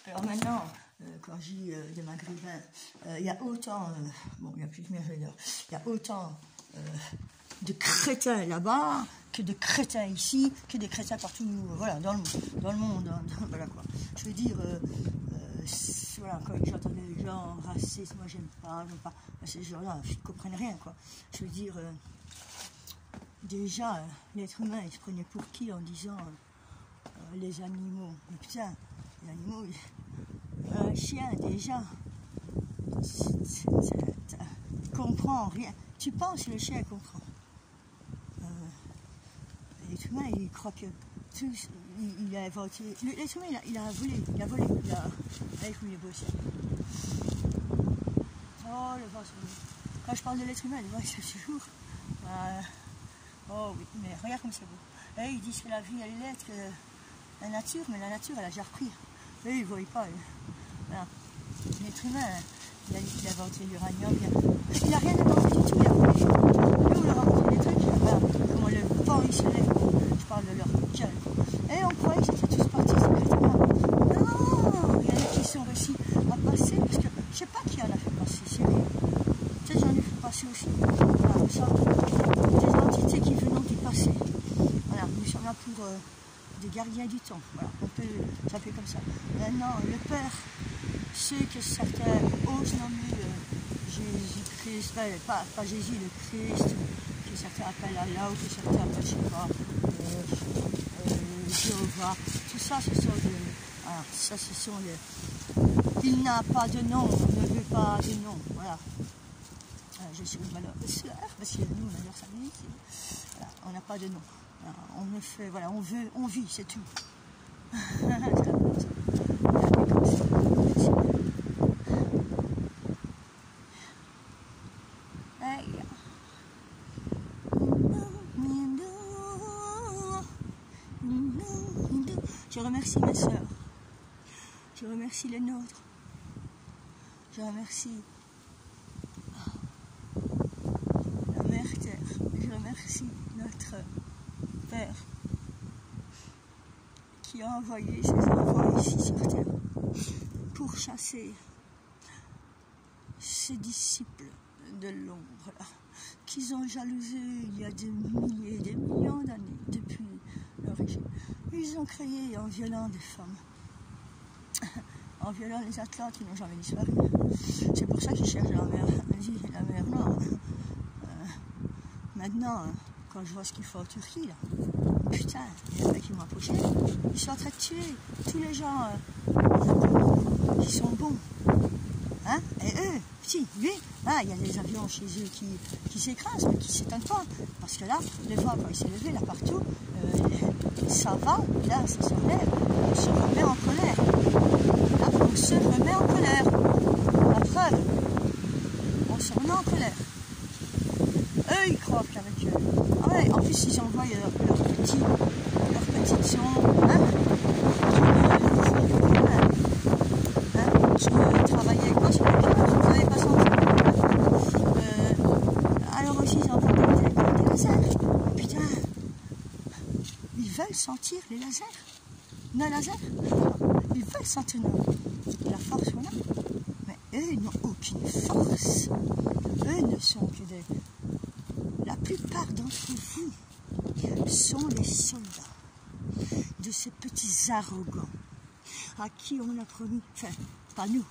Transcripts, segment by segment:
Alors maintenant, quand je dis des maghrébins, il y a autant, bon, il n'y a plus de mérideurs, il y a autant de crétins là-bas que de crétins ici, que des crétins partout, voilà, dans le monde, voilà quoi. Je veux dire, voilà, quand j'entends des gens racistes, moi j'aime pas, ces gens-là, ils ne comprennent rien, quoi. Je veux dire, déjà, l'être humain, il se prenait pour qui en disant les animaux, mais putain, les animaux, un chien, déjà, comprend rien. Tu penses que le chien comprend. L'être humain, il croit que tout, il a inventé. L'être humain, il a volé, avec lui, il est bossé. Oh, le vent, quand je parle de l'être humain, le vent, c'est toujours. Oh oui, mais regarde comme c'est beau. Et ils disent que la vie, elle est laide, que la nature, mais la nature, elle a déjà repris. Eux, ils ne voient pas. Voilà. L'être humain, il a inventé l'uranium. Il n'a rien inventé du tout. Il a volé. Nous, on leur a inventé des trucs. Voilà. Comment le vent, il se lève. Je parle de leur gueule. Et on croyait que c'était tous partis secrètement. Non, il y en a qui sont réussis à passer. Parce que je ne sais pas qui en a fait passer. C'est lui. Peut-être j'en ai fait passer aussi. Voilà, ça, des entités qui venaient d'y passer. Voilà, nous sommes là pour des gardiens du temps. Voilà, on peut s'appeler comme ça. Maintenant, le Père sait que certains osent nommer Jésus-Christ, pas Jésus, le Christ, que certains appellent Allah, ou que certains appellent, je sais pas, Jéhovah. Tout ça, ce sont des... Il n'a pas de nom, on ne veut pas de nom. Voilà. Je suis une malheureuse sœur, parce que nous, on a leur famille. Voilà, on n'a pas de nom. Voilà, on me fait, voilà, on vit, c'est tout. Je remercie mes sœurs. Je remercie les nôtres. Je remercie la Mère Terre. Je remercie notre Père qui a envoyé ses enfants ici sur Terre pour chasser ses disciples de l'ombre qu'ils ont jalousé il y a des milliers, des millions d'années depuis l'origine. Ils ont créé en violant des femmes, en violant les athlètes qui n'ont jamais disparu. C'est pour ça qu'ils cherchent la mer Noire. Maintenant, quand je vois ce qu'ils font en Turquie, là, putain, il y en a qui m'ont approché. Ils sont en train de tuer tous les gens qui sont bons. Hein? Et eux, si, lui, hein, il y a des avions chez eux qui s'écrasent, mais qui ne s'étonnent pas. Parce que là, le vent, quand il s'est levé, là partout, ça va, là, ça se relève, on se remet en colère. Là, on se remet en colère. La preuve, on se remet en colère. Eux, ils croient qu'avec eux. Ah ouais, en plus, ils envoient leurs petites sondes, hein, je travaillais avec moi sur le cœur, je ne savais pas sentir. Alors aussi, ils envoient des lasers. Putain, ils veulent sentir les lasers. Nos lasers, ils veulent sentir la force qu'on a. Mais eux, ils n'ont aucune force. Eux ne sont que des... La plupart d'entre vous sont les soldats de ces petits arrogants à qui on a promis, enfin, pas nous,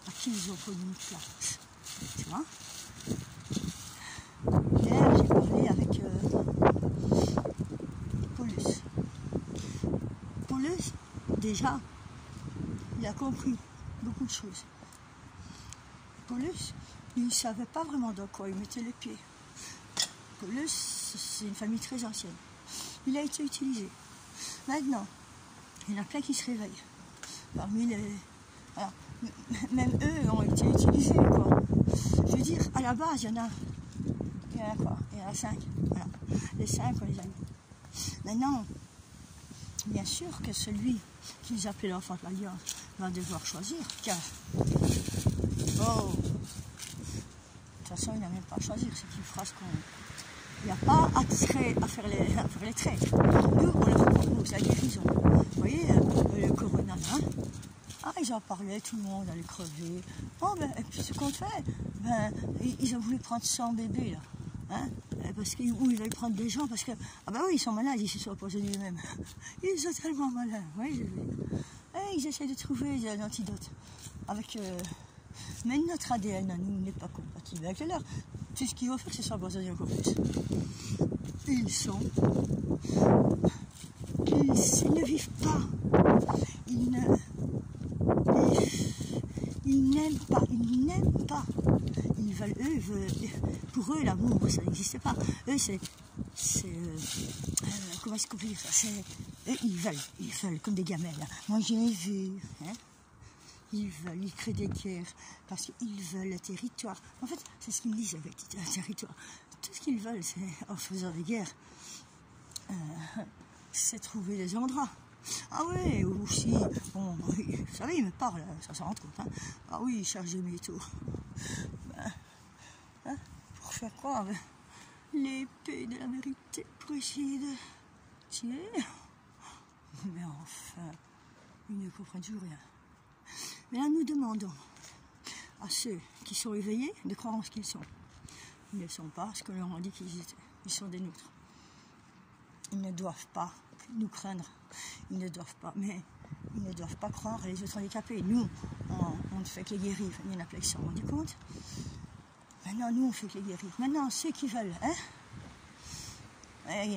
à qui ils ont promis une place. Tu vois? Hier, j'ai parlé avec Paulus. Paulus, déjà, il a compris beaucoup de choses. Paulus, il ne savait pas vraiment dans quoi il mettait les pieds. Paulus, c'est une famille très ancienne. Il a été utilisé. Maintenant, il y en a plein qui se réveillent. Parmi les... Voilà. Même eux ont été utilisés, quoi. Je veux dire, à la base, il y en a quoi? Il y en a 5. Voilà. Les 5, on les a mis. Maintenant, bien sûr que celui qu'ils appelaient l'enfant de l'Alliance va devoir choisir, car... Oh! De toute façon, il n'a même pas à choisir, c'est qu'il fera ce qu'on... Il n'y a pas à faire les traits. Nous, on leur propose la guérison. Vous voyez, le corona, hein? Ah, ils en parlaient, tout le monde allait crever. Bon, ben, et puis ce qu'on fait, ben, ils ont voulu prendre 100 bébés, là. Hein, parce qu'ils veulent prendre des gens, parce que, ah ben oui, ils sont malades, ils se sont empoisonnés eux-mêmes. Ils sont tellement malins, oui, j'ai vu. Et ils essaient de trouver un antidote. Avec, mais notre ADN à nous n'est pas compatible avec le leur. Tout ce qu'ils vont faire, c'est s'empoisonner encore plus. Ils ne vivent pas. Ils n'aiment pas. Ils veulent, pour eux, l'amour, ça n'existe pas. Eux, comment est-ce qu'on peut dire ça? Eux, ils veulent, comme des gamelles. Moi, j'ai vu, hein. Ils créent des guerres, parce qu'ils veulent le territoire. En fait, c'est ce qu'ils me disent avec le territoire. Tout ce qu'ils veulent, c'est, en faisant des guerres, c'est trouver des endroits. Ah oui, aussi, bon, oui, vous savez, il me parle, ça s'en rend compte. Hein. Ah oui, charger mes métaux. Ben, hein, pour faire quoi? Ben, l'épée de la vérité pour essayer de tuer. Mais enfin, ils ne comprennent toujours rien. Mais là, nous demandons à ceux qui sont éveillés de croire en ce qu'ils sont. Ils ne sont pas ce que leur on dit qu'ils étaient. Ils sont des nôtres. Ils ne doivent pas nous craindre. Ils ne doivent pas, mais ils ne doivent pas croire les autres handicapés. Nous, on ne fait que les guérir. Il y en a plein qui s'en rendent compte. Maintenant, nous, on fait que les guérir. Maintenant, ceux qui veulent, hein, il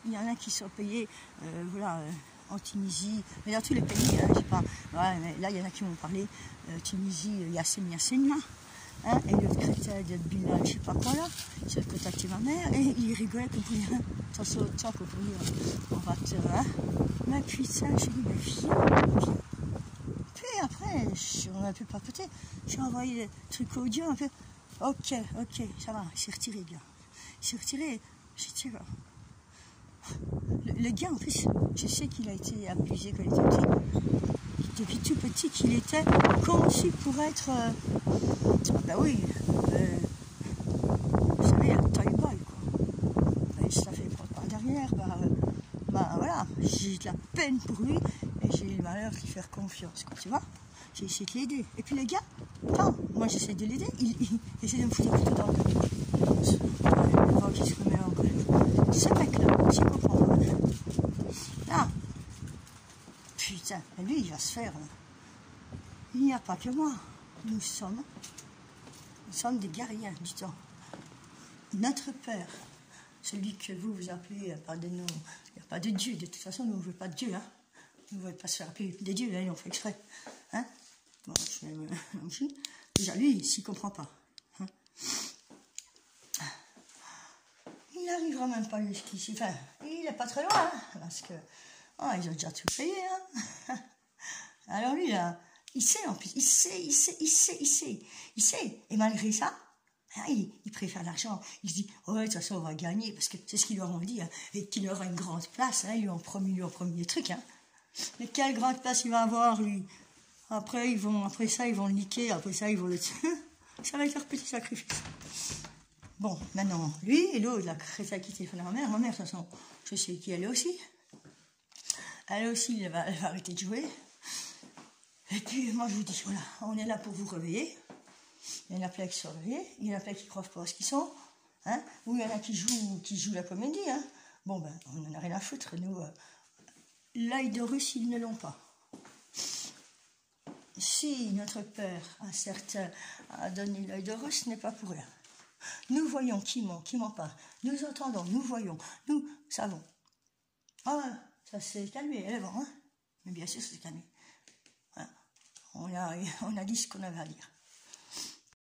y en a qui sont payés, voilà, en Tunisie, mais dans tous les pays, hein, je sais pas. Ouais, mais là, il y en a qui m'ont parlé. Tunisie, Yassine Yassine, hein, et le crétin de Bilal, je sais pas quoi là, j'ai contacté ma mère et il rigolait comme pour dire, ça saute ça comme pour dire, on va te, hein. Mais puis ça, j'ai dit, mais viens. Puis après, on a un peu papoté, j'ai envoyé des trucs audio, un peu, ok, ça va, il s'est retiré bien. Il s'est retiré, j'ai dit, le gars en plus, je sais qu'il a été abusé quand il était petit. Depuis tout petit qu'il était conçu pour être, ah ben oui, vous savez, un toy boy quoi. Ben, ça fait prendre par derrière, bah voilà, j'ai de la peine pour lui et j'ai le malheur de lui faire confiance, quoi, tu vois. J'ai essayé de l'aider. Et puis les gars, attends, moi j'essaie de l'aider, il essaie de me foutre un couteau dans le dos. Avant qu'il se remet en colère. Ce mec-là, tu comprends pas. Là, putain, lui il va se faire. Il n'y a pas que moi. Nous sommes des guerriers du temps. Notre Père, celui que vous appelez par des noms, il n'y a pas de Dieu. De toute façon, nous ne voulons pas de Dieu. Hein. Nous ne voulons pas se faire appeler des dieux, là, ils l'ont fait exprès. Hein. Bon, je vais me... Déjà, lui, il s'y comprend pas. Hein. Il n'arrivera même pas jusqu'ici. Enfin, il n'est pas très loin, hein, parce que ils ont déjà tout payé. Hein. Alors lui, là, il sait en plus, il sait. Et malgré ça, il préfère l'argent. Il se dit, ouais, de toute façon, on va gagner, parce que c'est ce qu'ils leur ont dit, hein, et qu'il aura une grande place. Hein, ils lui ont promis des trucs. Hein. Mais quelle grande place il va avoir, lui? Après ça, ils vont le niquer, après ça, ils vont le tuer. Ça va être leur petit sacrifice. Bon, maintenant, lui et l'autre, la crétin qui téléphone à ma mère, de toute façon, je sais qui elle est aussi. Elle aussi, elle va arrêter de jouer. Et puis, moi, je vous dis, voilà, on est là pour vous réveiller. Il y en a plein qui sont réveillés, il y en a plein qui ne croient pas ce qu'ils sont. Hein, ou il y en a qui jouent la comédie. Hein. Bon, ben, on n'en a rien à foutre. Nous, l'œil de Russe, ils ne l'ont pas. Si notre Père, un certain, a donné l'œil de Russe, ce n'est pas pour rien. Nous voyons qui ment pas. Nous entendons, nous voyons, nous savons. Ah, ça s'est calmé, elle est bon, hein. Mais bien sûr, ça s'est calmé. Voilà. On a dit ce qu'on avait à dire.